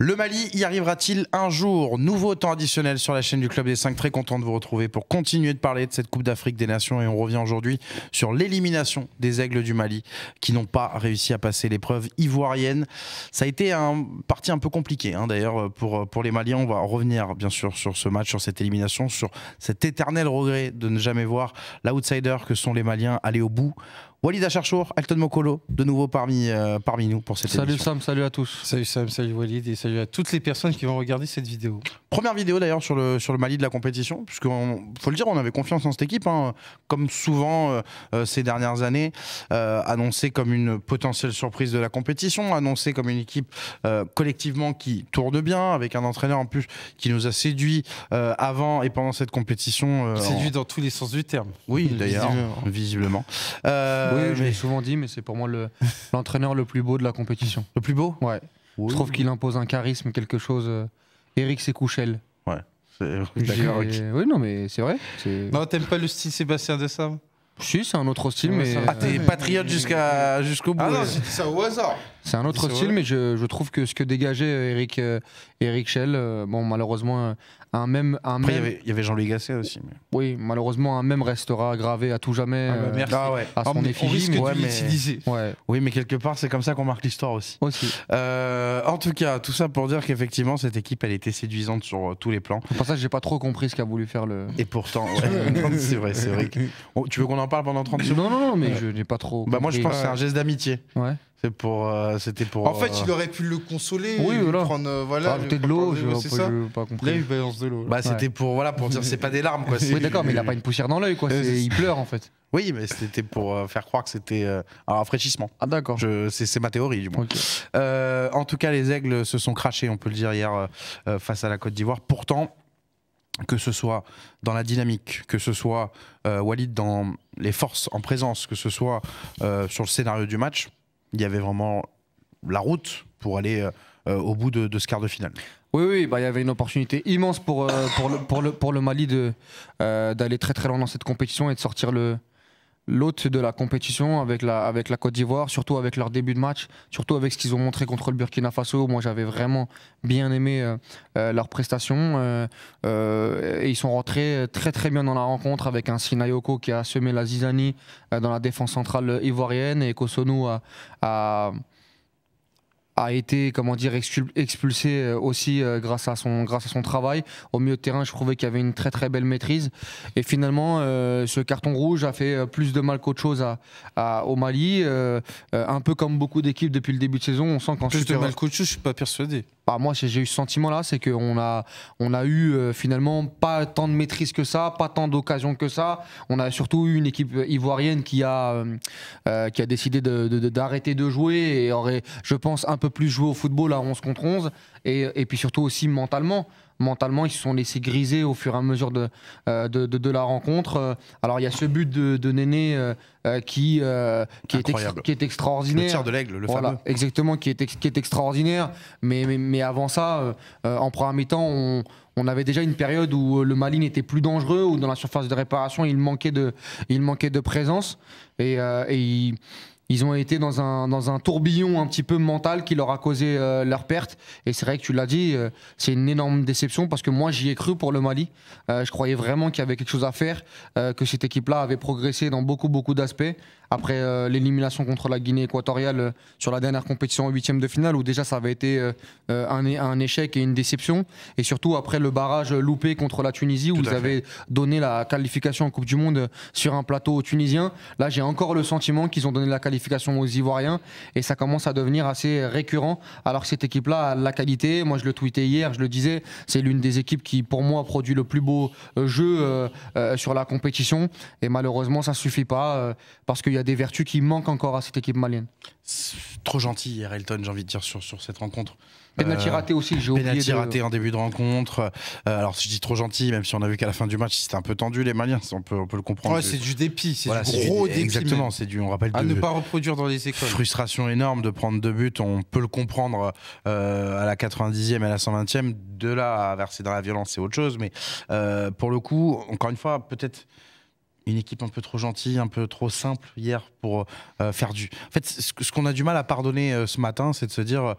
Le Mali y arrivera-t-il un jour? Nouveau temps additionnel sur la chaîne du Club des 5. Très content de vous retrouver pour continuer de parler de cette Coupe d'Afrique des Nations. Et on revient aujourd'hui sur l'élimination des Aigles du Mali qui n'ont pas réussi à passer l'épreuve ivoirienne. Ça a été un parti un peu compliqué d'ailleurs pour les Maliens. On va revenir bien sûr sur ce match, sur cette élimination, sur cet éternel regret de ne jamais voir l'outsider que sont les Maliens aller au bout. Walid Acharchour, Elton Mokolo, de nouveau parmi nous pour cette émission. Salut Sam, salut à tous. Salut Sam, salut Walid et salut à toutes les personnes qui vont regarder cette vidéo. Première vidéo d'ailleurs sur le Mali de la compétition, puisque faut le dire, on avait confiance en cette équipe, comme souvent ces dernières années, annoncée comme une potentielle surprise de la compétition, annoncée comme une équipe collectivement qui tourne bien, avec un entraîneur en plus qui nous a séduit avant et pendant cette compétition. Séduit dans tous les sens du terme. Oui, d'ailleurs, visiblement. Oui, je l'ai souvent dit, mais c'est pour moi l'entraîneur le plus beau de la compétition. Le plus beau? Ouais. Oui. Je trouve qu'il impose un charisme, quelque chose. Eric Sécouchel. Ouais. D'accord. Okay. Oui, non, mais c'est vrai. Non, t'aimes pas le style Sébastien Dessam? Si, c'est un autre style, mais. Ah, t'es patriote jusqu'au bout. Ah non, j'ai dit ça au hasard. C'est un autre style, mais je trouve que ce que dégageait Eric Schell, bon, malheureusement, Après, il y avait Jean-Louis Gasset aussi. Mais... Oui, malheureusement, un même restera gravé à tout jamais à son effigie. Oui, mais quelque part, c'est comme ça qu'on marque l'histoire aussi. En tout cas, tout ça pour dire qu'effectivement, cette équipe, elle était séduisante sur tous les plans. Pour ça, j'ai pas trop compris ce qu'a voulu faire le. Et pourtant, c'est vrai. Tu veux qu'on en parle pendant 30 secondes? Non, mais je n'ai pas trop. Moi, je pense que c'est un geste d'amitié. Ouais. C'était pour. En fait, il aurait pu le consoler. Oui, voilà. Prendre, peut-être de l'eau, c'est ça. Pas compris. Là, il balance de l'eau. C'était pour dire c'est pas des larmes quoi. Oui, d'accord, mais il a pas une poussière dans l'œil quoi. Il pleure en fait. Oui, mais c'était pour faire croire que c'était un rafraîchissement. Ah d'accord. C'est ma théorie du moins. Okay. En tout cas, les Aigles se sont crachés, on peut le dire hier face à la Côte d'Ivoire. Pourtant, que ce soit dans la dynamique, que ce soit Walid dans les forces en présence, que ce soit sur le scénario du match, il y avait vraiment la route pour aller au bout de ce quart de finale. Oui, il y avait une opportunité immense pour le Mali d'aller très très loin dans cette compétition et de sortir l'hôte de la compétition avec la Côte d'Ivoire, surtout avec leur début de match, surtout avec ce qu'ils ont montré contre le Burkina Faso. Moi, j'avais vraiment bien aimé leurs prestations. Et ils sont rentrés très très bien dans la rencontre avec un Sinayoko qui a semé la zizanie dans la défense centrale ivoirienne et Kosonou a été expulsé aussi grâce à son travail. Au milieu de terrain, je trouvais qu'il y avait une très très belle maîtrise. Et finalement, ce carton rouge a fait plus de mal qu'autre chose au Mali. Un peu comme beaucoup d'équipes depuis le début de saison. On sent qu'en plus de mal qu'autre chose, je suis pas persuadé. Moi, j'ai eu ce sentiment-là, c'est qu'on a eu finalement pas tant de maîtrise que ça, pas tant d'occasions que ça. On a surtout eu une équipe ivoirienne qui a décidé d'arrêter de jouer et aurait, je pense, un peu plus joué au football à 11 contre 11. Et puis surtout aussi mentalement. Mentalement, ils se sont laissés griser au fur et à mesure de la rencontre. Alors, il y a ce but de Néné qui est extraordinaire. Le tir de l'aigle, le fameux. Exactement, qui est extraordinaire. Mais avant ça, en première mi-temps, on avait déjà une période où le Mali n'était plus dangereux, où dans la surface de réparation, il manquait de présence. Ils ont été dans un tourbillon un petit peu mental qui leur a causé leur perte. Et c'est vrai que tu l'as dit, c'est une énorme déception parce que moi j'y ai cru pour le Mali. Je croyais vraiment qu'il y avait quelque chose à faire, que cette équipe-là avait progressé dans beaucoup d'aspects. Après l'élimination contre la Guinée équatoriale sur la dernière compétition en 8e de finale, où déjà ça avait été un échec et une déception. Et surtout après le barrage loupé contre la Tunisie, où ils avaient donné la qualification en Coupe du Monde sur un plateau tunisien. Là, j'ai encore le sentiment qu'ils ont donné la qualification aux Ivoiriens. Et ça commence à devenir assez récurrent. Alors que cette équipe-là a la qualité. Moi, je le tweetais hier, je le disais, c'est l'une des équipes qui, pour moi, produit le plus beau jeu sur la compétition. Et malheureusement, ça ne suffit pas parce qu'il y a des vertus qui manquent encore à cette équipe malienne. Trop gentil hier, Elton, j'ai envie de dire, sur cette rencontre. Penalty raté aussi, j'ai oublié. Penalty raté en début de rencontre. Alors, si je dis trop gentil, même si on a vu qu'à la fin du match, c'était un peu tendu, les Maliens, on peut le comprendre. Ouais, c'est du dépit, c'est du gros dépit. Exactement, on rappelle à ne pas reproduire dans les écoles. Frustration énorme de prendre 2 buts, on peut le comprendre à la 90e et à la 120e. De là à verser dans la violence, c'est autre chose. Mais pour le coup, encore une fois, peut-être une équipe un peu trop gentille, un peu trop simple hier pour faire du... En fait, ce qu'on a du mal à pardonner ce matin, c'est de se dire...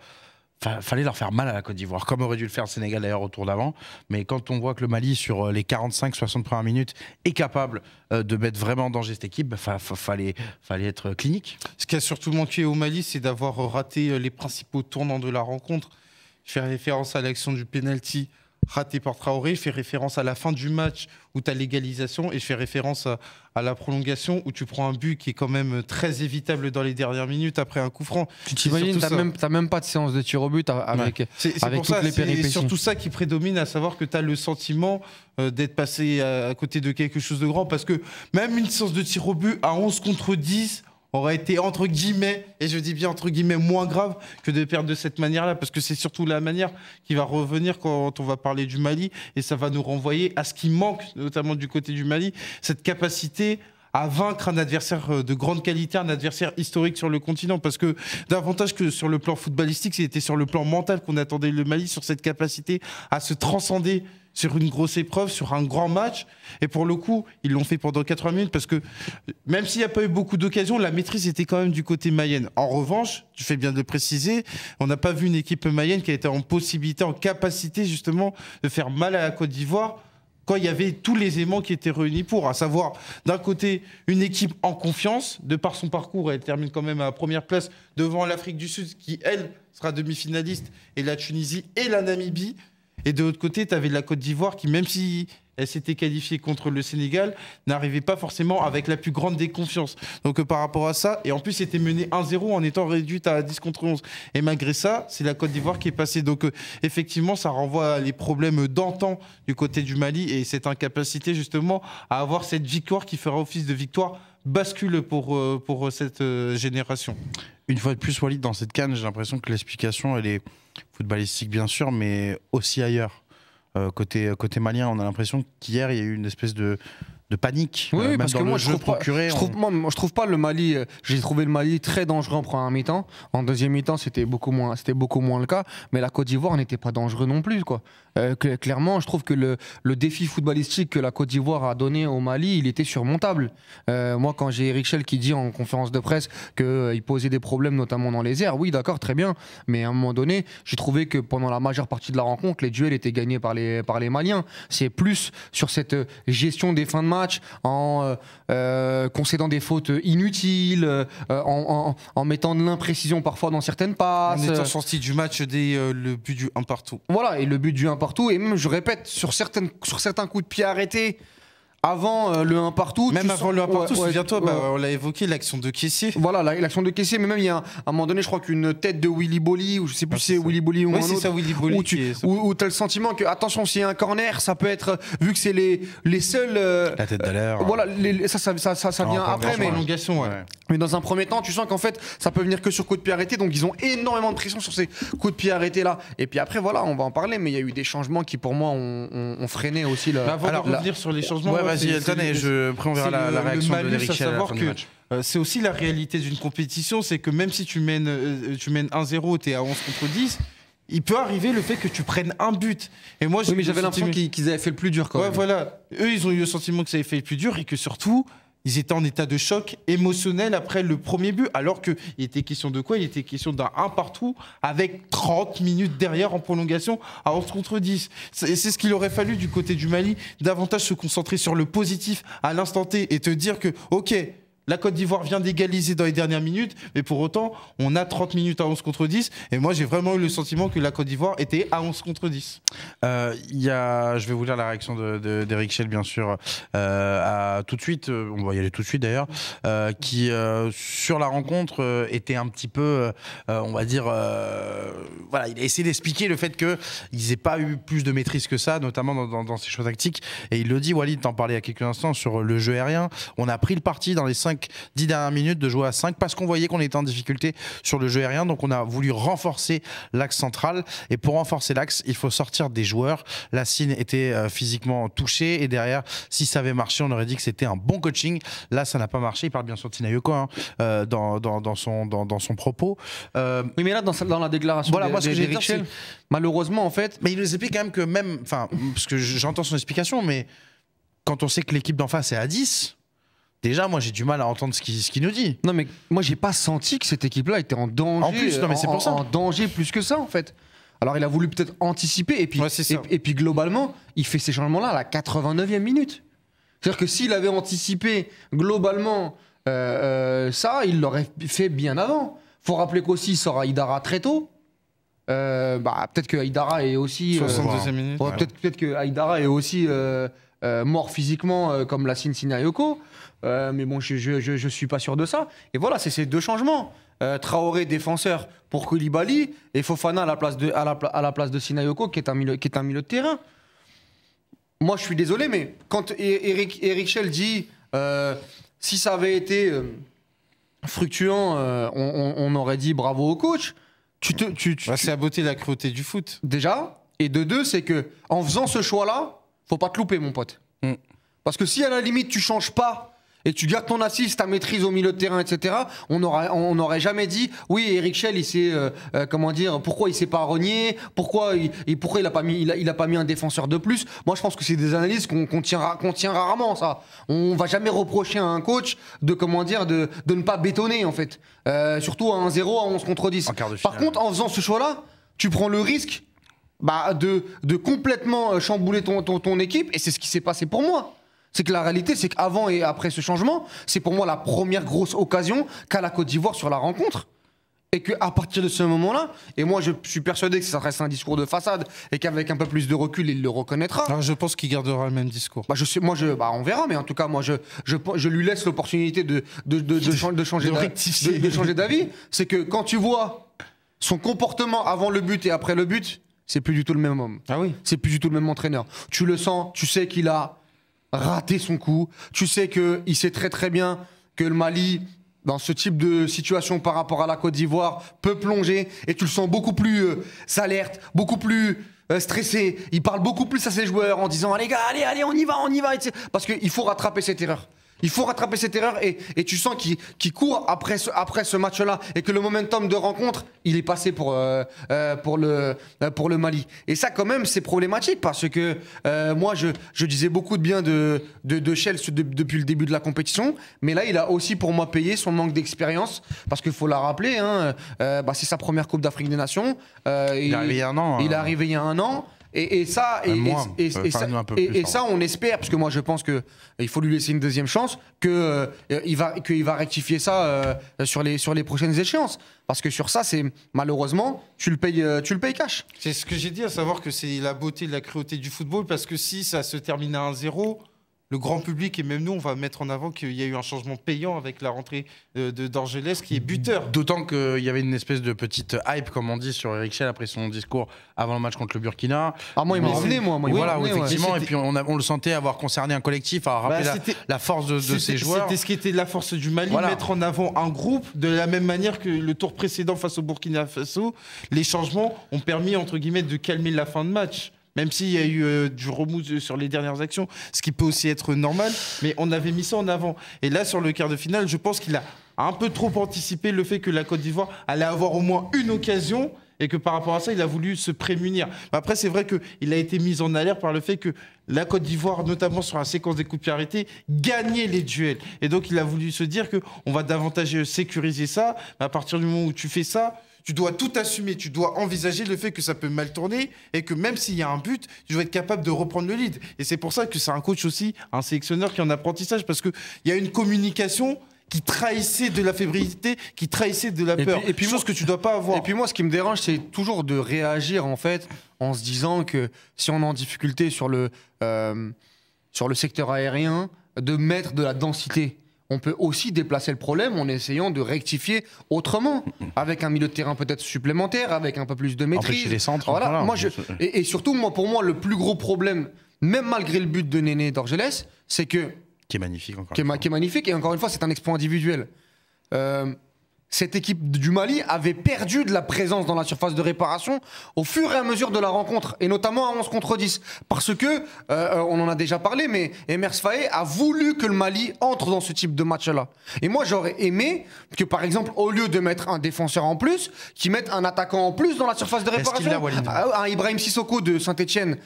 fallait leur faire mal à la Côte d'Ivoire, comme aurait dû le faire le Sénégal d'ailleurs au tour d'avant. Mais quand on voit que le Mali, sur les 45-60 premières minutes, est capable de mettre vraiment en danger cette équipe, fallait être clinique. Ce qui a surtout manqué au Mali, c'est d'avoir raté les principaux tournants de la rencontre. Je fais référence à l'action du penalty raté par Traoré, je fais référence à la fin du match où tu as l'égalisation et je fais référence à la prolongation où tu prends un but qui est quand même très évitable dans les dernières minutes après un coup franc. Tu t'imagines, t'as même pas de séance de tir au but avec, c'est avec pour toutes ça, les péripéties. C'est surtout ça qui prédomine, à savoir que tu as le sentiment d'être passé à côté de quelque chose de grand, parce que même une séance de tir au but à 11 contre 10 aurait été entre guillemets, et je dis bien entre guillemets, moins grave que de perdre de cette manière-là, parce que c'est surtout la manière qui va revenir quand on va parler du Mali, et ça va nous renvoyer à ce qui manque, notamment du côté du Mali, cette capacité à vaincre un adversaire de grande qualité, un adversaire historique sur le continent, parce que davantage que sur le plan footballistique, c'était sur le plan mental qu'on attendait le Mali, sur cette capacité à se transcender sur une grosse épreuve, sur un grand match. Et pour le coup, ils l'ont fait pendant 80 minutes parce que même s'il n'y a pas eu beaucoup d'occasions, la maîtrise était quand même du côté mayenne. En revanche, tu fais bien de le préciser, on n'a pas vu une équipe mayenne qui a été en possibilité, en capacité justement de faire mal à la Côte d'Ivoire quand il y avait tous les éléments qui étaient réunis pour, à savoir d'un côté une équipe en confiance, de par son parcours, elle termine quand même à la première place devant l'Afrique du Sud qui, elle, sera demi-finaliste, et la Tunisie et la Namibie. Et de l'autre côté, tu avais la Côte d'Ivoire qui, même si elle s'était qualifiée contre le Sénégal, n'arrivait pas forcément avec la plus grande des confiances. Donc par rapport à ça, et en plus était menée 1-0 en étant réduite à 10 contre 11. Et malgré ça, c'est la Côte d'Ivoire qui est passée. Donc effectivement, ça renvoie à les problèmes d'antan du côté du Mali et cette incapacité justement à avoir cette victoire qui fera office de victoire bascule pour cette génération. Une fois de plus, Walid, dans cette CAN, j'ai l'impression que l'explication, elle est footballistique bien sûr, mais aussi ailleurs. Côté malien, on a l'impression qu'hier, il y a eu une espèce de panique. Oui, même parce dans que le moi, jeu procuré. je trouve pas le Mali. J'ai trouvé le Mali très dangereux en première mi-temps. En deuxième mi-temps, c'était beaucoup moins le cas. Mais la Côte d'Ivoire n'était pas dangereux non plus, quoi. Clairement, je trouve que le défi footballistique que la Côte d'Ivoire a donné au Mali, il était surmontable. Moi, quand j'ai Eric Schell qui dit en conférence de presse qu'il posait des problèmes, notamment dans les airs, oui, d'accord, très bien. Mais à un moment donné, j'ai trouvé que pendant la majeure partie de la rencontre, les duels étaient gagnés par les Maliens. C'est plus sur cette gestion des fins de match, en concédant des fautes inutiles, en mettant de l'imprécision parfois dans certaines passes. En étant sorti du match dès le but du 1 partout. Voilà, et le but du 1 partout, et même, je répète, sur certains coups de pied arrêtés, avant le 1 partout. Même avant le 1 partout, souviens-toi, ouais. On l'a évoqué, l'action de Kessié. Voilà, l'action de Kessié, mais même il y a à un moment donné, je crois qu'une tête de Willy Bolly, ou je sais plus si c'est Willy Bolly ou un autre. Oui, c'est ça, Willy Bolly. Où tu as le sentiment que, attention, s'il y a un corner, ça peut être, vu que c'est les seuls. La tête d'aller. Voilà, ça vient après, mais. Mais dans un premier temps, tu sens qu'en fait, ça peut venir que sur coup de pied arrêté, donc ils ont énormément de pression sur ces coups de pied arrêtés là. Et puis après, voilà, on va en parler, mais il y a eu des changements qui, pour moi, ont freiné aussi le. Avant de revenir sur les changements, vas-y, Elton, et après on verra la réaction de Eric Schell à la fin du match. C'est aussi la réalité d'une compétition, c'est que même si tu mènes 1-0, tu es à 11 contre 10, il peut arriver le fait que tu prennes un but. Et moi, oui, mais j'avais l'impression qu'ils avaient fait le plus dur quand même. Voilà. Eux, ils ont eu le sentiment que ça avait fait le plus dur et que surtout, ils étaient en état de choc émotionnel après le premier but, alors qu'il était question de quoi? Il était question d'un 1 partout avec 30 minutes derrière en prolongation à 11 contre 10. C'est ce qu'il aurait fallu du côté du Mali, davantage se concentrer sur le positif à l'instant T et te dire que, ok, la Côte d'Ivoire vient d'égaliser dans les dernières minutes, mais pour autant, on a 30 minutes à 11 contre 10. Et moi, j'ai vraiment eu le sentiment que la Côte d'Ivoire était à 11 contre 10. Je vais vous lire la réaction d'Eric Schell, bien sûr, tout de suite. On va y aller tout de suite, d'ailleurs. Qui, sur la rencontre, était un petit peu, on va dire... voilà, il a essayé d'expliquer le fait qu'ils n'aient pas eu plus de maîtrise que ça, notamment dans ces choix tactiques. Et il le dit, Walid, t'en parlais il y a quelques instants, sur le jeu aérien. On a pris le parti dans les 5-10 dernières minutes de jouer à 5 parce qu'on voyait qu'on était en difficulté sur le jeu aérien, donc on a voulu renforcer l'axe central, et pour renforcer l'axe il faut sortir des joueurs. Lassine était physiquement touché, et derrière, si ça avait marché, on aurait dit que c'était un bon coaching. Là ça n'a pas marché. Il parle bien sûr de Tinayoko dans son propos. Oui, mais là dans la déclaration, voilà, moi ce que j'ai dit, malheureusement en fait, mais il nous explique quand même que même, enfin, parce que j'entends son explication, mais quand on sait que l'équipe d'en face est à 10, déjà, moi, j'ai du mal à entendre ce qu'il nous dit. Non, mais moi, j'ai pas senti que cette équipe-là était en danger. En plus, non, mais c'est pour ça. En danger plus que ça, en fait. Alors, il a voulu peut-être anticiper, et puis, Ouais, c'est ça. et puis globalement, il fait ces changements-là à la 89e minute. C'est-à-dire que s'il avait anticipé globalement ça, il l'aurait fait bien avant. Faut rappeler qu'aussi, il sort Aïdara très tôt. Peut-être que Aïdara est aussi. 62e minute. Peut-être que Aïdara est aussi mort physiquement comme Lassine Sinayoko. Mais bon, je suis pas sûr de ça. Et voilà, c'est ces deux changements. Traoré défenseur pour Koulibaly et Fofana à la place de Sinayoko qui est un milieu de terrain. Moi, je suis désolé, mais quand Eric Schell dit si ça avait été fructueux, on aurait dit bravo au coach. C'est à beauté la cruauté du foot. Déjà. Et de deux, c'est que en faisant ce choix-là, faut pas te louper, mon pote. Parce que si à la limite tu changes pas et tu gardes ton assise, ta maîtrise au milieu de terrain, etc., on n'aurait jamais dit oui, Eric Schell, il s'est pourquoi il s'est pas renié, pourquoi il a pas mis un défenseur de plus. Moi, je pense que c'est des analyses qu'on tient rarement, ça. On va jamais reprocher à un coach de ne pas bétonner, en fait. Surtout à 1-0, à 11 contre 10. Par contre, en faisant ce choix-là, tu prends le risque de complètement chambouler ton équipe, et c'est ce qui s'est passé pour moi. C'est que la réalité, c'est qu'avant et après ce changement, c'est pour moi la première grosse occasion qu'a la Côte d'Ivoire sur la rencontre. Et qu'à partir de ce moment-là, et moi je suis persuadé que ça reste un discours de façade et qu'avec un peu plus de recul, il le reconnaîtra. Alors, je pense qu'il gardera le même discours. On verra, mais en tout cas, moi je lui laisse l'opportunité de changer d'avis. C'est que quand tu vois son comportement avant le but et après le but, c'est plus du tout le même homme. Ah oui. C'est plus du tout le même entraîneur. Tu le sens, tu sais qu'il a raté son coup. Tu sais qu'il sait très très bien que le Mali, dans ce type de situation par rapport à la Côte d'Ivoire, peut plonger. Et tu le sens beaucoup plus alerte, beaucoup plus stressé. Il parle beaucoup plus à ses joueurs en disant allez gars, allez, on y va. Parce qu'il faut rattraper cette erreur. Il faut rattraper cette erreur et tu sens qu'il court après ce match-là et que le momentum de rencontre, il est passé pour le Mali. Et ça, quand même, c'est problématique parce que moi, je disais beaucoup de bien de Schell depuis le début de la compétition, mais là, il a aussi pour moi payé son manque d'expérience parce qu'il faut la rappeler, c'est sa première Coupe d'Afrique des Nations. Il est arrivé il y a un an. Il est arrivé il y a un an. Et ça, on espère, parce que moi je pense qu'il faut lui laisser une deuxième chance, qu'il va rectifier ça sur les prochaines échéances. Parce que sur ça, c'est malheureusement, tu le payes cash. C'est ce que j'ai dit, à savoir que c'est la beauté, la cruauté du football, parce que si ça se termine à 1-0, le grand public et même nous, on va mettre en avant qu'il y a eu un changement payant avec la rentrée d'Orgelès qui est buteur. D'autant qu'il y avait une espèce de petite hype, comme on dit, sur Eric Schell après son discours avant le match contre le Burkina. Ah, moi, il m'a emmené, moi. Effectivement, et puis on le sentait avoir concerné un collectif, à rappeler la force de ses joueurs. C'était ce qui était la force du Mali, mettre en avant un groupe, de la même manière que le tour précédent face au Burkina Faso. Les changements ont permis, entre guillemets, de calmer la fin de match. Même s'il y a eu du remous sur les dernières actions, ce qui peut aussi être normal, mais on avait mis ça en avant. Et là, sur le quart de finale, je pense qu'il a un peu trop anticipé le fait que la Côte d'Ivoire allait avoir au moins une occasion et que par rapport à ça, il a voulu se prémunir. Après, c'est vrai qu'il a été mis en alerte par le fait que la Côte d'Ivoire, notamment sur la séquence des coups de pied arrêtés, gagnait les duels. Et donc, il a voulu se dire qu'on va davantage sécuriser ça. Mais à partir du moment où tu fais ça, tu dois tout assumer, tu dois envisager le fait que ça peut mal tourner et que même s'il y a un but, tu dois être capable de reprendre le lead. Et c'est pour ça que c'est un coach aussi, un sélectionneur qui est en apprentissage, parce qu'il y a une communication qui trahissait de la fébrilité, qui trahissait de la peur. Et puis chose que tu dois pas avoir. Et puis moi, ce qui me dérange, c'est toujours de réagir en fait en se disant que si on est en difficulté sur le secteur aérien, de mettre de la densité. On peut aussi déplacer le problème en essayant de rectifier autrement, avec un milieu de terrain peut-être supplémentaire, avec un peu plus de maîtrise. Empêcher les centres. Voilà. Et surtout, pour moi, le plus gros problème, même malgré le but de Néné d'Orgelès, c'est que... Qui est magnifique encore. Qui est magnifique, et encore une fois, c'est un exploit individuel. cette équipe du Mali avait perdu de la présence dans la surface de réparation au fur et à mesure de la rencontre, et notamment à 11 contre 10. Parce que, on en a déjà parlé, mais Emers Faé a voulu que le Mali entre dans ce type de match-là. Et moi, j'aurais aimé que, par exemple, au lieu de mettre un défenseur en plus, qu'ils mettent un attaquant en plus dans la surface de réparation. Un Ibrahim Sissoko de Saint-Etienne,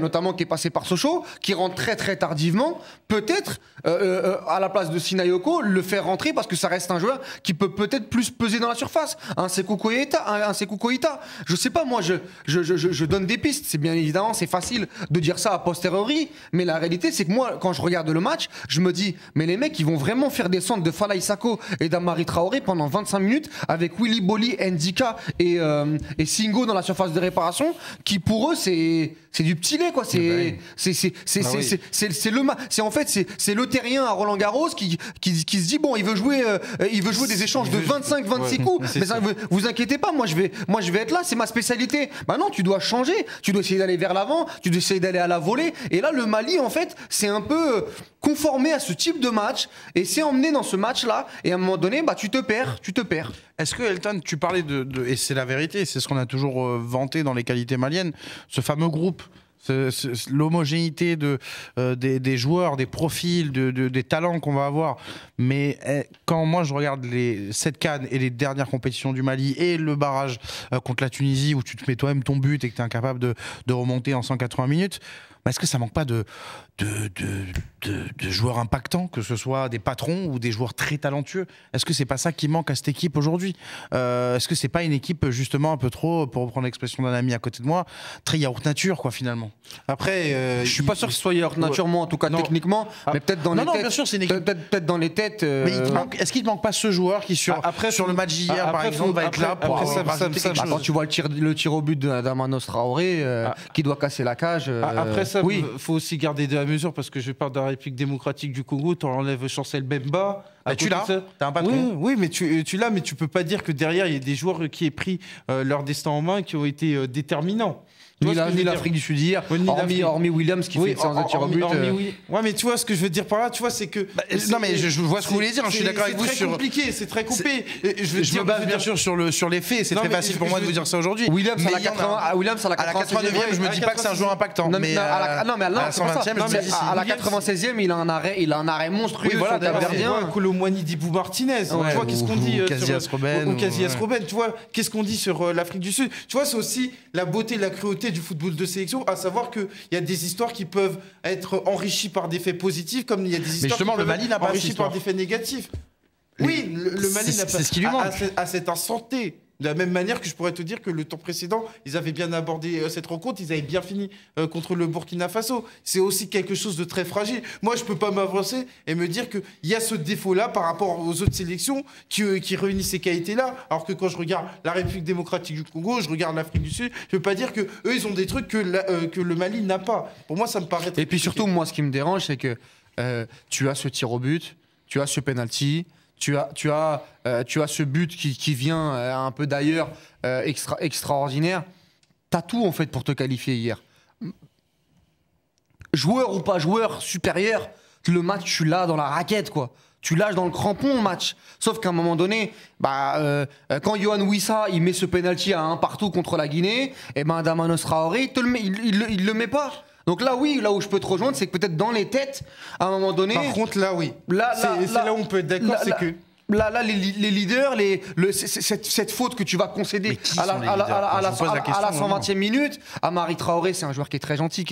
notamment, qui est passé par Sochaux, qui rentre très très tardivement. Peut-être, à la place de Sinayoko, le faire rentrer parce que ça reste un joueur qui peut peut-être plus peser dans la surface. Un Sékou Koïta. Je sais pas, moi, je donne des pistes. C'est bien évidemment, c'est facile de dire ça a posteriori, mais la réalité, c'est que moi, quand je regarde le match, je me dis, mais les mecs, ils vont vraiment faire descendre de Falaye Sako et d'Amari Traoré pendant 25 minutes avec Willy Boli, Ndika et Singo dans la surface de réparation, qui pour eux, c'est du petit lait, quoi. C'est le terrien à Roland Garros qui se dit, bon, il veut jouer des échanges de 25-26 coups. Mais ça, vous inquiétez pas, moi je vais être là, c'est ma spécialité. Bah non, tu dois changer, tu dois essayer d'aller vers l'avant, tu dois essayer d'aller à la volée. Et là, le Mali, en fait, c'est un peu conformé à ce type de match et c'est emmené dans ce match-là. Et à un moment donné, bah tu te perds. Est-ce que Elton, tu parlais et c'est la vérité, c'est ce qu'on a toujours vanté dans les qualités maliennes, ce fameux groupe. L'homogénéité des joueurs, des profils, des talents qu'on va avoir. Mais quand moi je regarde cette CAN et les dernières compétitions du Mali et le barrage contre la Tunisie où tu te mets toi-même ton but et que tu es incapable de remonter en 180 minutes, est-ce que ça manque pas de joueurs impactants, que ce soit des patrons ou des joueurs très talentueux? Est-ce que c'est pas ça qui manque à cette équipe aujourd'hui? Est-ce que c'est pas une équipe justement un peu trop, pour reprendre l'expression d'un ami à côté de moi, très yaourt nature, quoi, finalement? Après, je suis pas sûr que ce soit yaourt nature, moi, en tout cas techniquement, mais peut-être dans les têtes. Bien sûr, c'est une équipe. Peut-être dans les têtes. Mais est-ce qu'il ne manque pas ce joueur qui sur le match d'hier, par exemple, va être là pour rajouter quelque chose? Quand tu vois le tir au but d'Amanos Traoré, qui doit casser la cage. Après ça, il faut aussi garder de la mesure parce que je parle de la République démocratique du Congo, tu enlèves Chancel Bemba. Tu l'as, t'as un patron. Oui, mais tu l'as, mais tu peux pas dire que derrière il y a des joueurs qui aient pris leur destin en main, qui ont été déterminants. Ni l'Afrique du Sud hier, hormis Williams qui fait sans tir au but. Ouais, mais tu vois ce que je veux dire par là, tu vois, c'est que. Non, mais je vois ce que vous voulez dire, je suis d'accord avec vous sur. C'est très compliqué, c'est très coupé. Je me base bien sûr sur les faits, c'est très facile pour moi de vous dire ça aujourd'hui. Williams à la 89e, je me dis pas que c'est un joueur impactant. Mais à la 120e, à la 96e, il a un arrêt monstrueux sur le gardien. Colomwani Dibou Martinez, tu vois, qu'est-ce qu'on dit ou Casillas Robben, tu vois, qu'est-ce qu'on dit sur l'Afrique du Sud? Tu vois, c'est aussi la beauté, la cruauté du football de sélection, à savoir qu'il y a des histoires qui peuvent être enrichies par des faits positifs, comme il y a des histoires qui peuvent être enrichies par des faits négatifs. Oui, le Mali n'a pas. C'est ce qui lui manque. À cet instant T. De la même manière que je pourrais te dire que le temps précédent, ils avaient bien abordé cette rencontre, ils avaient bien fini contre le Burkina Faso. C'est aussi quelque chose de très fragile. Moi, je ne peux pas m'avancer et me dire qu'il y a ce défaut-là par rapport aux autres sélections qui réunissent ces qualités-là. Alors que quand je regarde la République démocratique du Congo, je regarde l'Afrique du Sud, je ne peux pas dire qu'eux, ils ont des trucs que le Mali n'a pas. Pour moi, ça me paraît très Et puis surtout, moi, ce qui me dérange, c'est que tu as ce tir au but, tu as ce penalty. Tu as ce but qui vient un peu d'ailleurs, extraordinaire. Tu as tout en fait pour te qualifier hier. Joueur ou pas joueur supérieur, le match, tu l'as dans la raquette, quoi. Tu lâches dans le crampon le match. Sauf qu'à un moment donné, quand Yohan Wissa il met ce penalty à 1 partout contre la Guinée, et Damanos Traoré, il le met pas. Donc là, oui, là où je peux te rejoindre, c'est que peut-être dans les têtes, à un moment donné... Par contre, là, oui. C'est là où on peut être d'accord, c'est que... Là, les leaders, cette faute que tu vas concéder à la 120e minute, Amari Traoré, c'est un joueur qui est très gentil,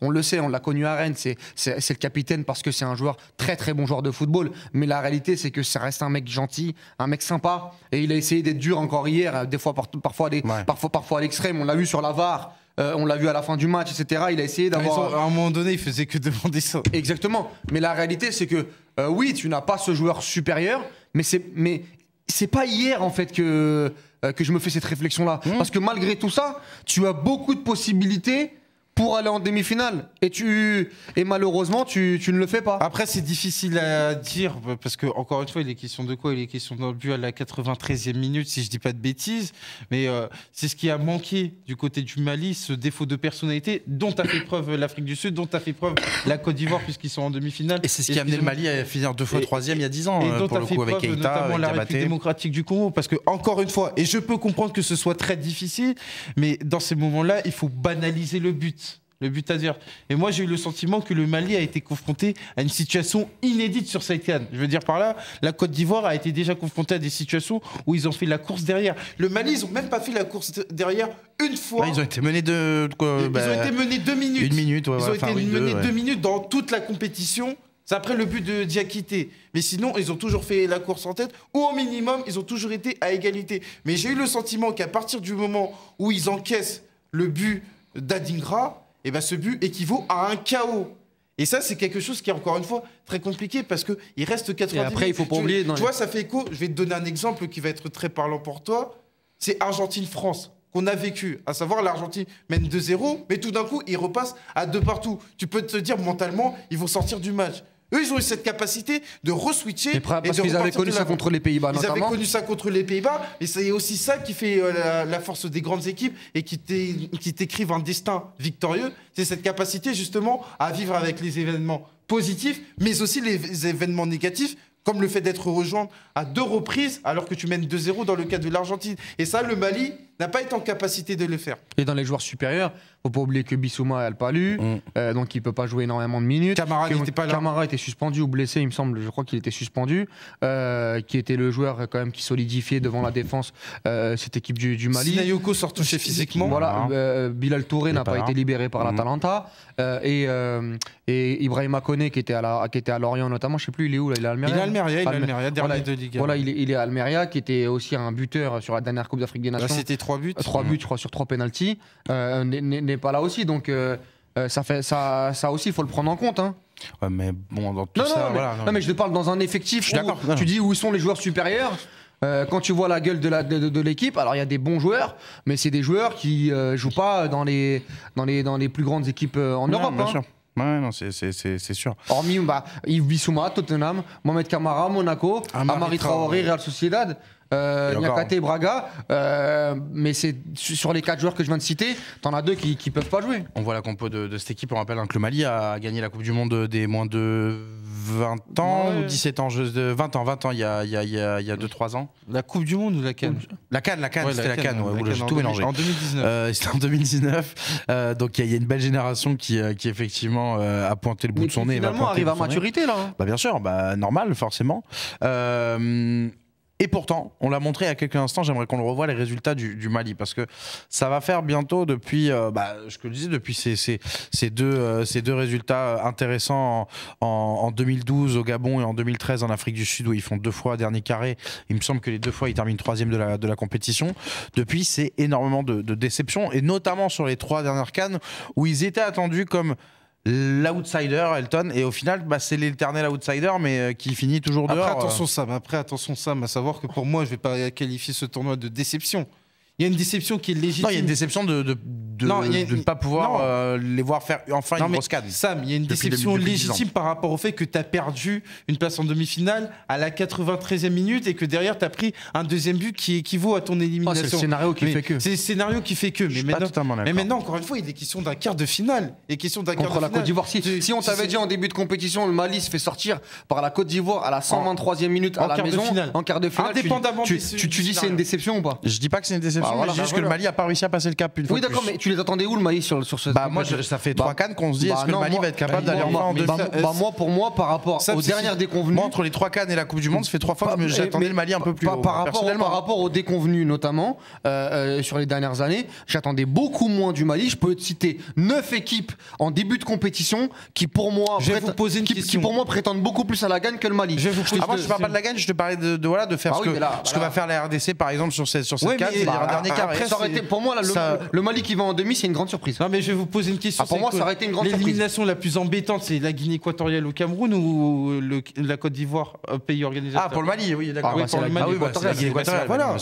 on le sait, on l'a connu à Rennes, c'est le capitaine parce que c'est un joueur très très bon joueur de football. Mais la réalité, c'est que ça reste un mec gentil, un mec sympa, et il a essayé d'être dur encore hier, des fois parfois à l'extrême. On l'a vu sur la VAR. On l'a vu à la fin du match, etc. Il a essayé d'avoir... À un moment donné, il faisait que demander ça. Exactement. Mais la réalité, c'est que, oui, tu n'as pas ce joueur supérieur, mais c'est pas hier, en fait, que je me fais cette réflexion-là. Parce que malgré tout ça, tu as beaucoup de possibilités pour aller en demi-finale. Et malheureusement, tu ne le fais pas. Après, c'est difficile à dire parce que, encore une fois, il est question de quoi? Il est question d'un but à la 93e minute, si je dis pas de bêtises. Mais c'est ce qui a manqué du côté du Mali, ce défaut de personnalité dont a fait preuve l'Afrique du Sud, dont a fait preuve la Côte d'Ivoire, puisqu'ils sont en demi-finale. Et c'est ce qui a amené le Mali à finir 2 fois 3e il y a 10 ans, et dont pour a le fait coup, avec preuve Keïta, notamment avec la République Diabaté. démocratique du Congo. Parce que, encore une fois, et je peux comprendre que ce soit très difficile, mais dans ces moments-là, il faut banaliser le but. Le but à dire. Et moi, j'ai eu le sentiment que le Mali a été confronté à une situation inédite sur cette CAN. Je veux dire par là, la Côte d'Ivoire a été déjà confrontée à des situations où ils ont fait la course derrière. Le Mali, ils n'ont même pas fait la course derrière une fois. Ouais, ils ont été menés de quoi, Ils ont été menés 2 minutes. 1 minute, ouais, Ils ont enfin, été oui, menés ouais. 2 minutes dans toute la compétition. C'est après le but de Diakité. Mais sinon, ils ont toujours fait la course en tête, ou au minimum, ils ont toujours été à égalité. Mais j'ai eu le sentiment qu'à partir du moment où ils encaissent le but d'Adingra, et ben ce but équivaut à un chaos. Et ça, c'est quelque chose qui est encore une fois très compliqué parce qu'il reste 90 Et après, il faut pas oublier. Tu vois, ça fait écho. Je vais te donner un exemple qui va être très parlant pour toi. C'est Argentine-France qu'on a vécu. À savoir, l'Argentine mène 2-0, mais tout d'un coup, ils repassent à 2 partout. Tu peux te dire mentalement, ils vont sortir du match. Eux, ils ont eu cette capacité de re-switcher. Parce qu'ils avaient connu ça contre les Pays-Bas, Ils notamment. avaient connu ça contre les Pays-Bas, mais c'est aussi ça qui fait la force des grandes équipes et qui t'écrivent un destin victorieux. C'est cette capacité, justement, à vivre avec les événements positifs, mais aussi les événements négatifs, comme le fait d'être rejoint à 2 reprises alors que tu mènes 2-0 dans le cas de l'Argentine. Et ça, le Mali n'a pas été en capacité de le faire. Et dans les joueurs supérieurs, faut pas oublier que Bissouma a le palu, donc il peut pas jouer énormément de minutes. Camara n'était pas là. Camara était suspendu ou blessé, il me semble. Je crois qu'il était suspendu, qui était le joueur quand même qui solidifiait devant la défense cette équipe du Mali. Sinayoko sort touché physiquement. Voilà, Bilal Touré n'a pas été libéré par l'Atalanta et Ibrahima Koné qui était à Lorient notamment. Je sais plus, il est où là? Il est à Almeria. Il est à Almeria, dernier de Ligue 1. Voilà, il est à Almeria, qui était aussi un buteur sur la dernière Coupe d'Afrique des Nations. Là, c'était 3 buts. 3 buts, je crois, sur 3 pénaltys. N'est pas là aussi, donc ça aussi, il faut le prendre en compte. Hein. Ouais, mais bon, dans tout ça, voilà. Non, mais je te parle dans un effectif. Je suis d'accord. Tu dis où sont les joueurs supérieurs. Quand tu vois la gueule de l'équipe, alors il y a des bons joueurs, mais c'est des joueurs qui jouent pas dans les plus grandes équipes en Europe. Bien hein. sûr. Ouais, non, c'est sûr. Hormis Yves Bissouma, Tottenham, Mohamed Camara, Monaco, Amari Traoré, Real Sociedad, Niakate, Braga. Mais c'est sur les 4 joueurs que je viens de citer, t'en as 2 qui peuvent pas jouer. On voit la compo de cette équipe. On rappelle que le Mali a gagné la Coupe du Monde des moins de 20 ans ou 17 ans, 20 ans il y a 2-3 ans. La Coupe du Monde ou la CAN? La CAN, Ouais, c'était la CAN. J'ai tout mélangé. En 2019. C'était en 2019. Donc il y a une belle génération qui effectivement a pointé le bout de son nez. Finalement, arrive à maturité là. Bah, bien sûr, normal forcément. Et pourtant, on l'a montré il y a quelques instants, j'aimerais qu'on le revoie, les résultats du Mali, parce que ça va faire bientôt depuis, je te le disais, depuis ces deux résultats intéressants en 2012 au Gabon et en 2013 en Afrique du Sud, où ils font 2 fois dernier carré. Il me semble que les 2 fois, ils terminent 3e de la compétition. Depuis, c'est énormément de déceptions, et notamment sur les 3 dernières CAN, où ils étaient attendus comme l'outsider, Elton, et au final c'est l'éternel outsider, mais qui finit toujours dehors. Après attention Sam, à savoir que pour moi je vais pas qualifier ce tournoi de déception. Il y a une déception qui est légitime. Non, il y a une déception de ne pas pouvoir les voir faire enfin une grosse CAN. Sam, il y a une déception légitime par rapport au fait que tu as perdu une place en demi-finale à la 93e minute et que derrière tu as pris un 2e but qui équivaut à ton élimination. C'est le scénario qui fait que. C'est le scénario qui fait que. Mais maintenant, encore une fois, il est question d'un quart de finale. Contre la Côte d'Ivoire. Si on t'avait dit en début de compétition, le Mali se fait sortir par la Côte d'Ivoire à la 123e minute à la maison, en quart de finale, tu dis c'est une déception ou pas? Je dis pas que c'est une déception. Juste que le Mali a pas réussi à passer le cap une fois. Oui, d'accord, mais tu les attendais où le Mali sur ce? Moi, ça fait 3 CAN qu'on se dit est-ce que le Mali va être capable d'aller enfin en demi-finale? Pour moi, par rapport aux dernières déconvenues. Moi, entre les 3 CAN et la Coupe du Monde, ça fait 3 fois que j'attendais le Mali un peu plus haut. Par rapport aux déconvenues, notamment sur les dernières années, j'attendais beaucoup moins du Mali. Je peux te citer 9 équipes en début de compétition qui, pour moi, prétendent beaucoup plus à la gagne que le Mali. Moi, je ne parle pas de la gagne, je te parlais de faire ce que va faire la RDC, par exemple, sur cette CAN. Pour moi, le Mali qui va en demi, c'est une grande surprise. Non, mais je vais vous poser une question. Pour moi, ça aurait été une grande surprise. L'élimination la plus embêtante, c'est la Guinée équatoriale au Cameroun ou la Côte d'Ivoire, pays organisateur? Ah, pour le Mali, oui, d'accord. oui, pour le Mali. C'est la Guinée équatoriale. Voilà.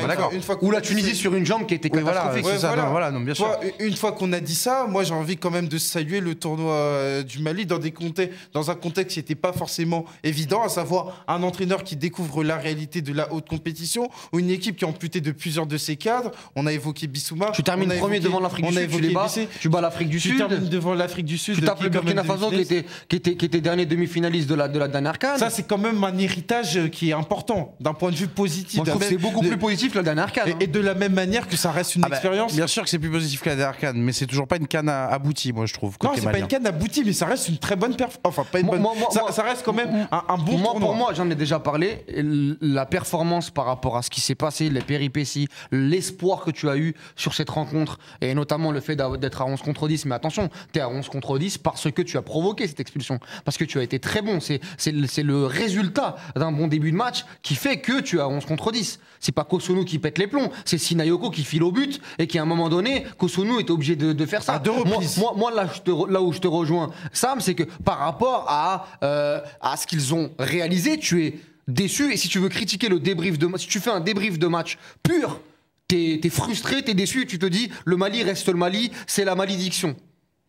D'accord. Ou la Tunisie sur une jambe qui était catastrophique. Voilà, non, bien sûr. Une fois qu'on a dit ça, moi j'ai envie quand même de saluer le tournoi du Mali dans un contexte qui n'était pas forcément évident, à savoir un entraîneur qui découvre la réalité de la haute compétition, ou une équipe qui est amputée de plusieurs de ses cadres. On a évoqué Bissouma. Tu termines premier devant l'Afrique du Sud, tu bats l'Afrique du Sud. Tu termines devant l'Afrique du Sud. Tu tapes le Burkina Faso qui était dernier demi-finaliste de la dernière CAN. Ça, c'est quand même un héritage qui est important d'un point de vue positif. Moi, je trouve que c'est beaucoup plus positif que la dernière CAN. Et de la même manière que ça reste une expérience. Bien sûr que c'est plus positif que la dernière CAN, mais c'est toujours pas une CAN aboutie, moi je trouve. Non, c'est pas une CAN aboutie, mais ça reste une très bonne performance. Enfin, pas une bonne. Ça reste quand même un bon tournoi. Pour moi, j'en ai déjà parlé. La performance par rapport à ce qui s'est passé, les péripéties, l'espoir que tu as eu sur cette rencontre, et notamment le fait d'être à 11 contre 10. Mais attention, tu es à 11 contre 10 parce que tu as provoqué cette expulsion, parce que tu as été très bon. C'est le résultat d'un bon début de match qui fait que tu as 11 contre 10. C'est pas Kosunu qui pète les plombs, c'est Sinayoko qui file au but et qui à un moment donné, Kosunu était obligé de faire ça. À deux reprises. Moi là où je te rejoins, Sam, c'est que par rapport à ce qu'ils ont réalisé, tu es déçu. Et si tu veux critiquer le débrief de match, si tu fais un débrief de match pur, t'es frustré, t'es déçu, tu te dis le Mali reste le Mali, c'est la malédiction.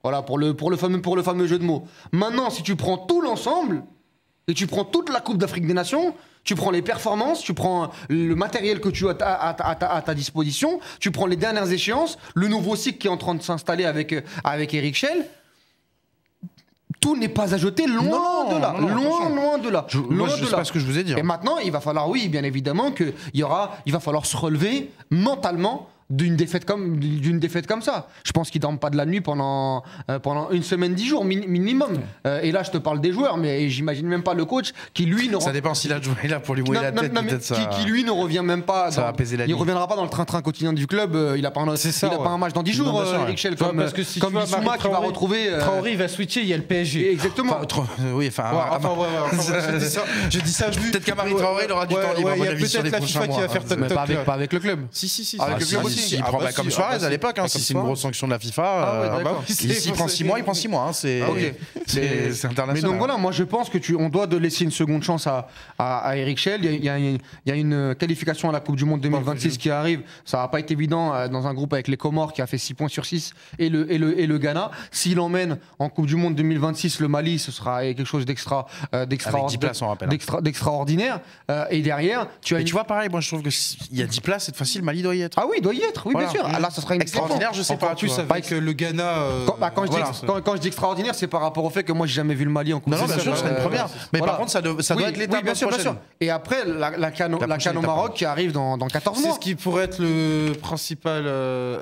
Voilà pour le fameux jeu de mots. Maintenant, si tu prends tout l'ensemble et tu prends toute la Coupe d'Afrique des Nations, tu prends les performances, tu prends le matériel que tu as à ta disposition, tu prends les dernières échéances, le nouveau cycle qui est en train de s'installer avec Eric Schell. Tout n'est pas à jeter, loin de là. Je sais pas ce que je vous ai dit. Et maintenant, il va falloir, oui, bien évidemment, il va falloir se relever mentalement d'une défaite comme ça. Je pense qu'ils dorment pas de la nuit pendant une semaine, 10 jours minimum. Et là, je te parle des joueurs, mais j'imagine même pas le coach qui lui ne. Ça dépend s'il a joué là pour lui mouiller la tête. Qui lui ne revient même pas. Ça va apaiser la nuit. Il reviendra pas dans le train-train quotidien du club. Il a pas un match dans 10 jours. Eric Schell comme Bissouma qui va retrouver. Traoré va switcher. Il y a le PSG. Exactement. Oui, enfin. Je dis ça. Peut-être qu'Amari Traoré il aura du temps libre. Il y a peut-être la FIFA qui va faire toc toc. Pas avec le club. Si. Avec le club aussi. Il prend comme Suarez à l'époque, si c'est une grosse sanction de la FIFA. S'il prend 6 mois, il prend 6 mois. C'est international. Mais donc voilà, moi je pense qu'on doit laisser une seconde chance à Eric Schell. Il y a une qualification à la Coupe du Monde 2026 qui arrive. Ça va pas être évident dans un groupe avec les Comores qui a fait 6 points sur 6 et le Ghana. S'il emmène en Coupe du Monde 2026 le Mali, ce sera quelque chose d'extraordinaire. Et derrière, tu vois pareil, moi je trouve qu'il y a 10 places cette fois-ci, le Mali doit y être. Ah oui, il doit y être, oui, bien sûr. Là, ça sera une extraordinaire, je sais pas. Plus avec le Ghana. Quand je dis extraordinaire, c'est par rapport au fait que moi, j'ai jamais vu le Mali en Coupe. Non, bien sûr, c'est une première. Mais par contre, ça doit être l'étape prochaine. Et après, la CAN au Maroc qui arrive dans 14 mois. C'est ce qui pourrait être le principal.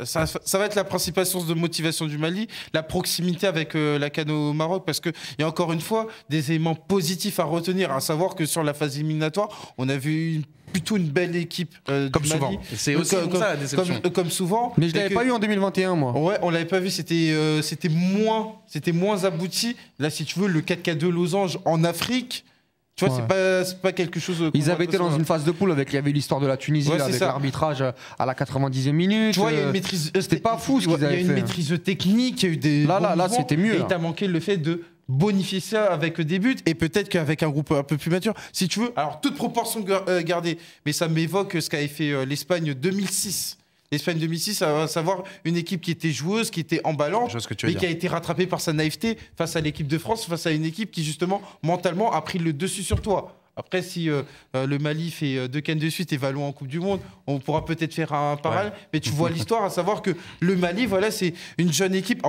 Ça va être la principale source de motivation du Mali, la proximité avec la CAN au Maroc, parce qu'il y a encore une fois des éléments positifs à retenir, à savoir que sur la phase éliminatoire, on a vu plutôt une belle équipe comme du souvent. Mali. C'est aussi ça la déception. Comme souvent. Mais je l'avais pas eu en 2021 moi. Ouais, on l'avait pas vu, c'était moins abouti. Là, si tu veux, le 4K2 Losange en Afrique, tu vois, c'est pas quelque chose. Ils avaient été dans une phase de poule il y avait l'histoire de la Tunisie avec l'arbitrage à la 90e minute. Tu vois, il y a une maîtrise. C'était pas fou ce qu'ils avaient fait. Il y a une maîtrise technique, il y a eu des. Là, c'était mieux. Et il t'a manqué le fait de bonifier ça avec des buts et peut-être qu'avec un groupe un peu plus mature, si tu veux. Alors, toute proportion gardée, mais ça m'évoque ce qu'avait fait l'Espagne 2006. L'Espagne 2006, à savoir une équipe qui était joueuse, qui était emballante, mais qui a été rattrapée par sa naïveté face à l'équipe de France, face à une équipe qui, justement, mentalement, a pris le dessus sur toi. Après, si le Mali fait 2 cannes de suite et va loin en Coupe du Monde, on pourra peut-être faire un parallèle. Mais tu vois l'histoire, à savoir que le Mali, voilà, c'est une jeune équipe,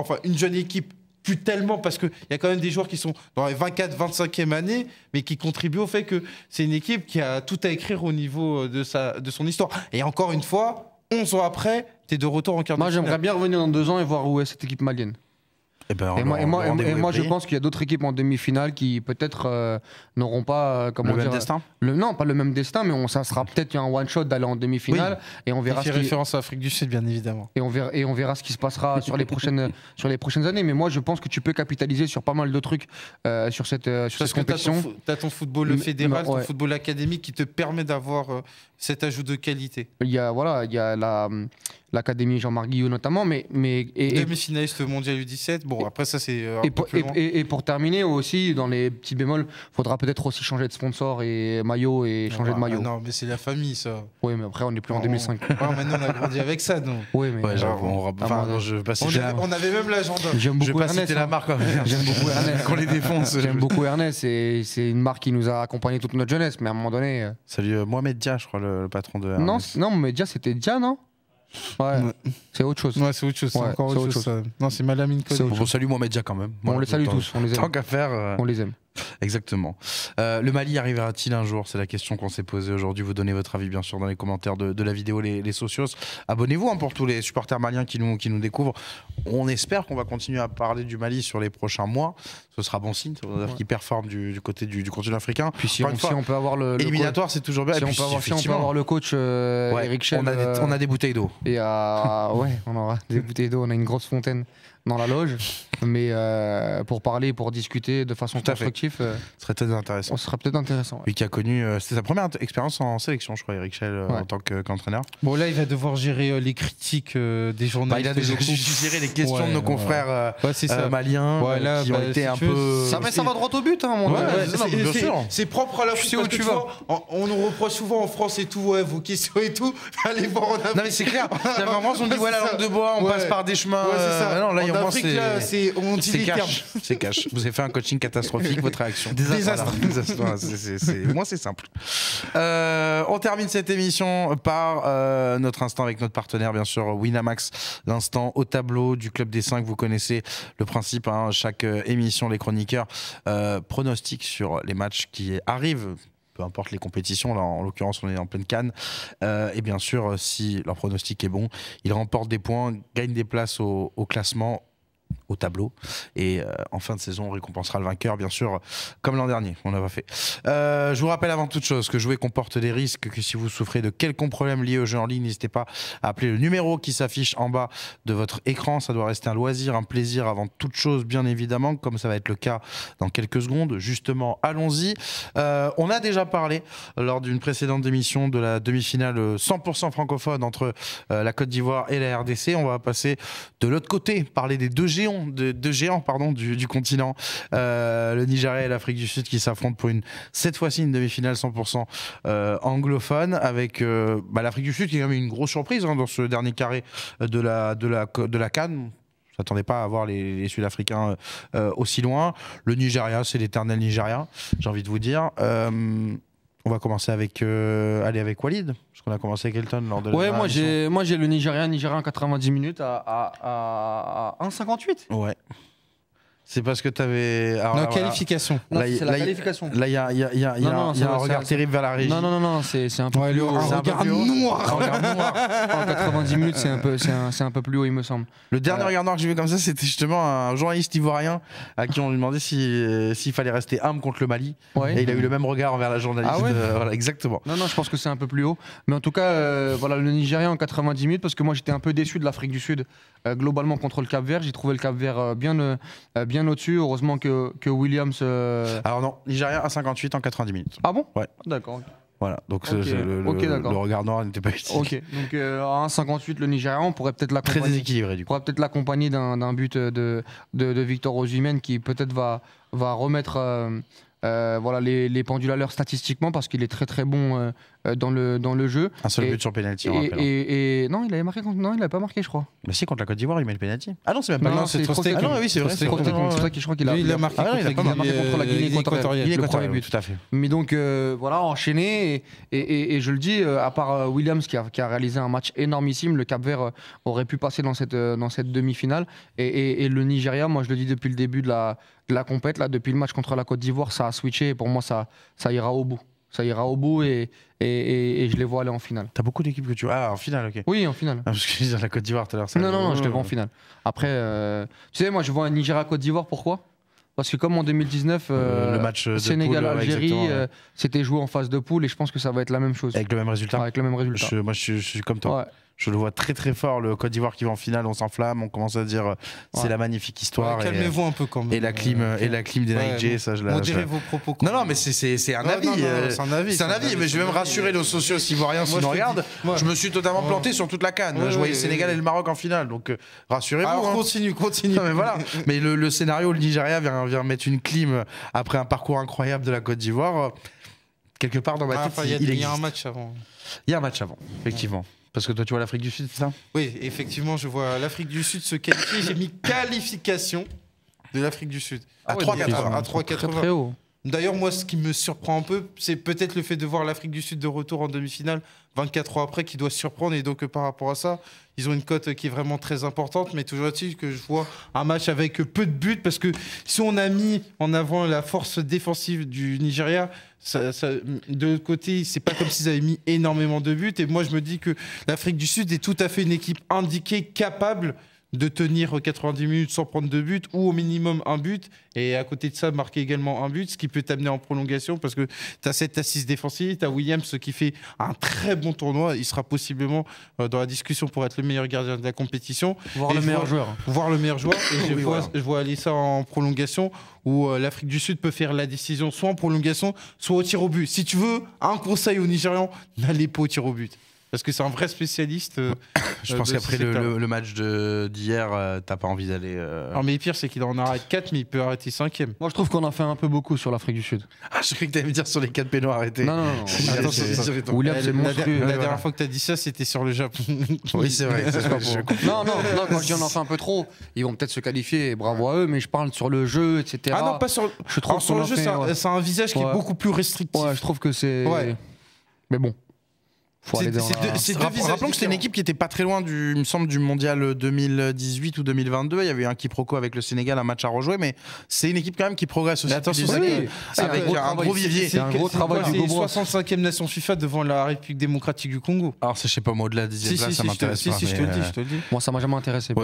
plus tellement, parce qu'il y a quand même des joueurs qui sont dans les 24, 25e année, mais qui contribuent au fait que c'est une équipe qui a tout à écrire au niveau de son histoire. Et encore une fois, 11 ans après, tu es de retour en quart de finale. Moi, j'aimerais bien revenir dans 2 ans et voir où est cette équipe malienne. Et moi, je pense qu'il y a d'autres équipes en demi-finale qui peut-être n'auront pas le même destin. Non, pas le même destin, mais ça sera peut-être un one shot d'aller en demi-finale et on verra. Fait référence à l'Afrique du Sud, bien évidemment. Et on verra ce qui se passera sur les prochaines années. Mais moi, je pense que tu peux capitaliser sur pas mal de trucs sur cette compétition. T'as ton football fédéral, ton football académique qui te permet d'avoir cet ajout de qualité. Il y a l'académie Jean-Marc Guillot notamment. Et Demi-finaliste mondial U17. Bon, après ça, c'est. Pour terminer aussi, dans les petits bémols, il faudra peut-être aussi changer de sponsor et maillot et changer de maillot. Non, mais c'est la famille, ça. Oui, mais après, on n'est plus en 2005. Maintenant, on a grandi avec ça, non? Oui, mais. Ouais, je vais pas citer on avait même l'agenda. J'aime beaucoup pas Ernest. citer la marque. J'aime beaucoup Ernest. Qu'on les défonce. J'aime beaucoup Ernest. C'est une marque qui nous a accompagnés toute notre jeunesse, mais à un moment donné. Salut Mohamed Dia, je crois, le patron de Ernest. Non, mais Dia, c'était Dia, non? Ouais, c'est autre chose. Ouais, c'est autre chose. C'est encore autre chose. Ça. Non, c'est Malamine Codé. Bon, salut Mohamed Dia quand même. On les salue tous, on les aime. Tant qu'à faire. On les aime. Exactement. Le Mali arrivera-t-il un jour? C'est la question qu'on s'est posée aujourd'hui. Vous donnez votre avis bien sûr dans les commentaires de la vidéo, les socios. Abonnez-vous pour tous les supporters maliens qui nous découvrent. On espère qu'on va continuer à parler du Mali sur les prochains mois. Ce sera bon signe, ça veut dire qu'ils performent du côté du continent africain. Puis si on peut avoir le éliminatoire, c'est toujours bien. Si on peut avoir le coach Eric Schell, on a des bouteilles d'eau. Et ouais, on aura des bouteilles d'eau. On a une grosse fontaine dans la loge, mais pour parler, pour discuter de façon constructive, ce serait peut-être intéressant. Ce serait peut-être intéressant. Ouais. Lui qui a connu, c'était sa première expérience en sélection, je crois, Eric Schell, en tant qu'entraîneur. Bon, là, il va devoir gérer les critiques des journalistes. Il a déjà géré les questions de nos confrères maliens qui ont été un peu. Ça va droit au but, hein, mon bien sûr. C'est propre à la France. Tu vois, on nous reproche souvent en France et tout, vos questions et tout. Allez voir en Afrique. Non, mais c'est clair. En France, on dit, la langue de bois, on passe par des chemins. Non, là, en Afrique, on dit les termes. C'est cash. Vous avez fait un coaching catastrophique, votre réaction. Désastre. Moi, c'est simple. On termine cette émission par notre instant avec notre partenaire, bien sûr, Winamax. L'instant au tableau du Club des 5. Vous connaissez le principe. Chaque émission, les chroniqueurs pronostiquent sur les matchs qui arrivent. Peu importe les compétitions, là en l'occurrence on est en pleine Cannes, et bien sûr si leur pronostic est bon, ils remportent des points, gagnent des places au classement, au tableau, et en fin de saison on récompensera le vainqueur, bien sûr, comme l'an dernier, on n'a pas fait. Je vous rappelle avant toute chose que jouer comporte des risques, que si vous souffrez de quelconque problème lié au jeu en ligne, n'hésitez pas à appeler le numéro qui s'affiche en bas de votre écran. Ça doit rester un loisir, un plaisir avant toute chose, bien évidemment, comme ça va être le cas dans quelques secondes. Justement, allons-y. On a déjà parlé lors d'une précédente émission de la demi-finale 100% francophone entre la Côte d'Ivoire et la RDC. On va passer de l'autre côté, parler des deux géants du continent, le Nigeria et l'Afrique du Sud qui s'affrontent pour cette fois-ci une demi-finale 100% anglophone, avec l'Afrique du Sud qui est quand même une grosse surprise dans ce dernier carré de la CAN. Je m'attendais pas à voir les Sud-Africains aussi loin. Le Nigeria, c'est l'éternel Nigeria, j'ai envie de vous dire. On va commencer avec Walid, parce qu'on a commencé avec Elton lors de moi j'ai le Nigeria en 90 minutes à 1,58. Ouais. C'est parce que tu avais. Non, qualification. Non, c'est la qualification. Là, il y a un regard terrible vers la régie. Non, c'est un peu plus haut. Un regard noir. En 90 minutes, c'est un peu plus haut, il me semble. Le dernier regard noir que j'ai vu comme ça, c'était justement un journaliste ivoirien à qui on lui demandait s'il fallait rester humble contre le Mali. Ouais. Et il a eu le même regard envers la journaliste. Ah ouais voilà, exactement. Non, je pense que c'est un peu plus haut. Mais en tout cas, voilà, le Nigeria en 90 minutes, parce que moi, j'étais un peu déçu de l'Afrique du Sud. Globalement, contre le Cap-Vert, j'ai trouvé le Cap-Vert bien au-dessus. Heureusement que Williams. Alors non, Nigeria à 58 en 90 minutes. Ah bon? Ouais. D'accord. Voilà, donc le regard noir n'était pas utile. Ok, donc à 1,58 le Nigeria, on pourrait peut-être l'accompagner. Très déséquilibré du coup. On pourrait peut-être l'accompagner d'un but de Victor Osimhen qui peut-être va remettre les pendules à l'heure statistiquement parce qu'il est très très bon dans le jeu. Un seul but sur penalty. Et non, il avait marqué non, il n'avait pas marqué, je crois. Mais si, contre la Côte d'Ivoire, il met le penalty. Ah non, c'est même pas. Non, c'est trop. Ah non, oui, c'est vrai. C'est vrai que je crois qu'il a marqué. Il a marqué contre la Guinée équatoriale. Le premier but, tout à fait. Mais donc voilà, enchaîné et je le dis, à part Williams qui a réalisé un match énormissime, le Cap-Vert aurait pu passer dans cette demi-finale et le Nigeria, moi je le dis depuis le début de la compète, là, depuis le match contre la Côte d'Ivoire, ça a switché et pour moi ça ira au bout. Ça ira au bout et je les vois aller en finale. T'as beaucoup d'équipes que tu vois. Ah, en finale, ok. Oui, en finale. Parce que je disais la Côte d'Ivoire tout à l'heure. Non, je les vois en finale. Après, tu sais, moi je vois un Nigeria-Côte d'Ivoire, pourquoi ? Parce que comme en 2019, le match Sénégal-Algérie, c'était joué en phase de poule et je pense que ça va être la même chose. Avec le même résultat. Avec le même résultat. Moi, je suis comme toi. Ouais. Je le vois très très fort. Le Côte d'Ivoire qui va en finale, on s'enflamme, on commence à dire c'est la magnifique histoire. Ouais, calmez-vous un peu quand même. Et la clim des Nike J, ça je la. On dirait vos propos. Non, mais c'est un avis. C'est un avis. C'est un avis, mais je vais même rassurer nos socios ivoiriens s'ils nous regardent. Je me suis totalement planté sur toute la CAN. Je voyais le Sénégal et le Maroc en finale, donc rassurez-vous. Alors continue. Non, mais voilà. Mais le scénario, le Nigeria vient mettre une clim après un parcours incroyable de la Côte d'Ivoire. Quelque part dans ma tête, il y a un match avant. Il y a un match avant, effectivement. Parce que toi, tu vois l'Afrique du Sud, c'est ça? Oui, effectivement, je vois l'Afrique du Sud se qualifier. J'ai mis qualification de l'Afrique du Sud. À 3,80. À 3,80. Très haut. D'ailleurs, moi, ce qui me surprend un peu, c'est peut-être le fait de voir l'Afrique du Sud de retour en demi-finale 24 ans après qui doit surprendre. Et donc, par rapport à ça, ils ont une cote qui est vraiment très importante. Mais toujours est-il que je vois un match avec peu de buts. Parce que si on a mis en avant la force défensive du Nigeria, de l'autre côté, c'est pas comme s'ils avaient mis énormément de buts. Et moi, je me dis que l'Afrique du Sud est tout à fait une équipe indiquée, capable de tenir 90 minutes sans prendre de but ou au minimum un but, et à côté de ça marquer également un but, ce qui peut t'amener en prolongation parce que tu as cette assise défensive, tu as Williams qui fait un très bon tournoi, il sera possiblement dans la discussion pour être le meilleur gardien de la compétition, voire le meilleur joueur, et je vois aller ça en prolongation où l'Afrique du Sud peut faire la décision soit en prolongation soit au tir au but. Si tu veux un conseil aux Nigérians, n'allez pas au tir au but. Parce que c'est un vrai spécialiste. Je pense qu'après le match d'hier, t'as pas envie d'aller. Non, mais le pire, c'est qu'il en arrête 4, mais il peut arrêter 5e. Moi, je trouve qu'on a fait un peu beaucoup sur l'Afrique du Sud. Ah, je croyais que t'allais me dire sur les 4 pénaux arrêtés. Non. William, c'est monstrueux. La dernière fois que t'as dit ça, c'était sur le Japon. Oui, c'est vrai. Non, quand je dis on en fait un peu trop, ils vont peut-être se qualifier, et bravo à eux, mais je parle sur le jeu, etc. Ah non, pas sur. Je trouve sur le jeu, c'est un visage qui est beaucoup plus restrictif. Ouais, je trouve que c'est. Ouais. Mais bon. Rappelons que c'était une équipe qui était pas très loin il me semble, du mondial 2018 ou 2022. Il y avait eu un quiproquo avec le Sénégal, un match à rejouer, mais c'est une équipe quand même qui progresse aussi. Attention, avec un gros vivier. C'est un gros travail du Bobo. 65e nation FIFA devant la République démocratique du Congo. Alors, je sais pas, moi, au-delà de 10e place, ça m'intéresse pas. Si, je te le dis. Moi, ça m'a jamais intéressé.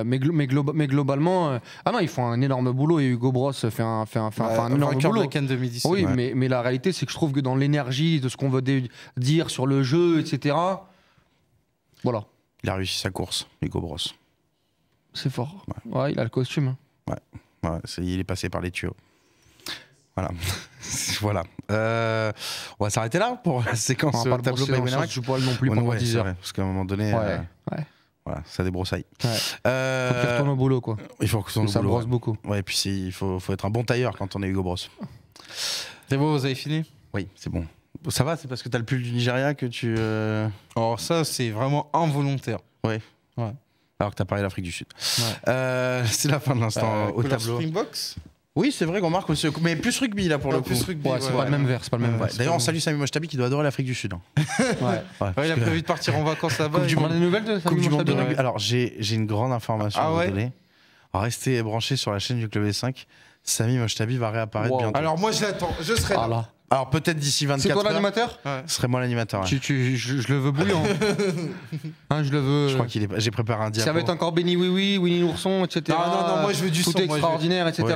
Mais globalement, ils font un énorme boulot et Hugo Bros fait un énorme boulot. Oui, mais la réalité, c'est que je trouve que dans l'énergie de ce qu'on veut dire sur le jeu, etc. Voilà. Il a réussi sa course, Hugo Bros. C'est fort. Ouais, il a le costume. Ouais, il est passé par les tuyaux. Voilà. Voilà. On va s'arrêter là pour la séquence tableau by Winamax. Je poil non plus pendant 10 heures. Parce qu'à un moment donné, voilà, ça débroussaille. Faut qu'il retourne au boulot, quoi. Il faut que ça brosse beaucoup. Ouais, et puis il faut être un bon tailleur quand on est Hugo Bros. C'est bon, vous avez fini? Oui, c'est bon. Ça va, c'est parce que t'as le pull du Nigeria que tu. Alors ça, c'est vraiment involontaire. Ouais. Alors que t'as parlé de l'Afrique du Sud. C'est la fin de l'instant au tableau. Springboks. Oui, c'est vrai qu'on marque aussi, mais plus rugby là pour le coup. Plus rugby, c'est pas le même verre, c'est pas le même. D'ailleurs, on salue Samy Mochtabi qui doit adorer l'Afrique du Sud. Il a prévu de partir en vacances là-bas. Tu as des nouvelles de Coupe du monde de rugby. Alors j'ai une grande information à vous donner. Restez branchés sur la chaîne du Club des 5. Samy Mochtabi va réapparaître bientôt. Alors moi je l'attends, je serai là. Alors peut-être d'ici 24 heures. C'est toi l'animateur? Ce serait moi l'animateur. Je le veux bouillant. Je le veux. Je crois j'ai préparé un diapo. Ça va être encore Béni Oui, Winnie l'ourson, etc. Non, moi je veux du son. Tout extraordinaire, etc.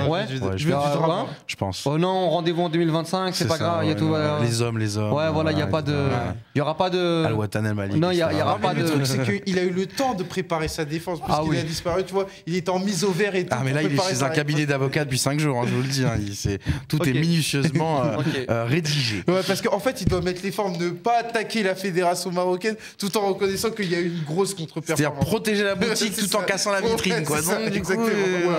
Ouais. Je veux du drama. Je pense. Oh non, rendez-vous en 2025, c'est pas grave. Il y a tout. Les hommes. Ouais, voilà, il y a pas de. Il y aura pas de. Al-Watan El-Malik. Non, il y aura pas de. Le truc, c'est qu'il a eu le temps de préparer sa défense puisqu'il a disparu. Tu vois, il est en mise au vert et tout. Ah mais là, il est chez un cabinet d'avocats depuis 5 jours. Je vous le dis. Tout est minutieusement rédigé. Ouais, parce qu'en fait, il doit mettre les formes, ne pas attaquer la fédération marocaine tout en reconnaissant qu'il y a eu une grosse contre-performance. C'est-à-dire protéger la boutique tout en cassant la vitrine, quoi. Donc, du coup,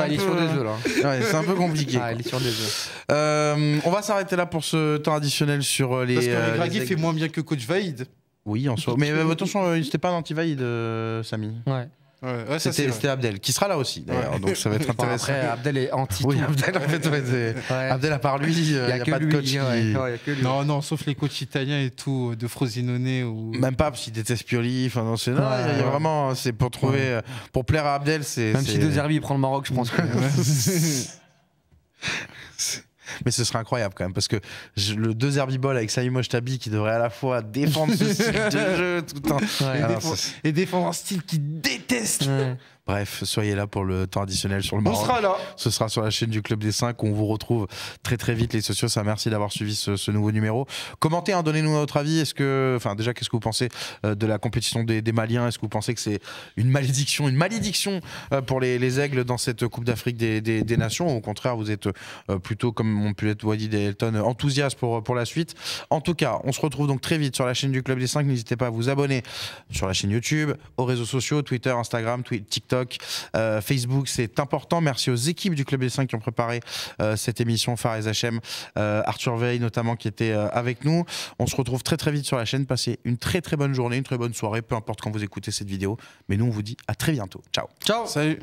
il est sur des œufs là. C'est un peu compliqué. Il est sur des œufs. On va s'arrêter là pour ce temps additionnel sur les. Parce que Regragui fait moins bien que coach Vaïd. Oui, en soi. Mais attention, c'était pas un anti-Vaïd, Samy. Ouais. C'était Abdel, qui sera là aussi d'ailleurs, donc ça va être intéressant. Après, Abdel est anti. Oui, Abdel, en fait, Abdel, à part lui, il n'y a pas de coach. Non, sauf les coachs italiens et tout, de Frosinone. Ou... Même pas, parce qu'il déteste Pioli. Enfin, non, il y a vraiment, c'est pour trouver, pour plaire à Abdel. Même si De Zerbi prend le Maroc, je pense que. Mais ce serait incroyable quand même, parce que le 2 Zerbi Ball avec Samy Mochtabi qui devrait à la fois défendre ce style de jeu tout le temps. Et défendre un style qu'il déteste. Bref, soyez là pour le temps additionnel sur le Maroc. On sera là. Ce sera sur la chaîne du Club des 5. On vous retrouve très très vite les socios. Ça, merci d'avoir suivi ce nouveau numéro. Commentez, hein, donnez-nous votre avis. Enfin, déjà, qu'est-ce que vous pensez de la compétition des Maliens? Est-ce que vous pensez que c'est une malédiction pour les Aigles dans cette Coupe d'Afrique des Nations? Ou au contraire, vous êtes plutôt, comme on peut être Walid et Elton, enthousiaste pour la suite? En tout cas, on se retrouve donc très vite sur la chaîne du Club des 5. N'hésitez pas à vous abonner sur la chaîne YouTube, aux réseaux sociaux, Twitter, Instagram, TikTok, Facebook, c'est important. Merci aux équipes du Club des 5 qui ont préparé cette émission, Fares HM, Arthur Veil notamment qui était avec nous. On se retrouve très très vite sur la chaîne. Passez une très très bonne journée, une très bonne soirée, peu importe quand vous écoutez cette vidéo. Mais nous, on vous dit à très bientôt. Ciao. Ciao. Salut.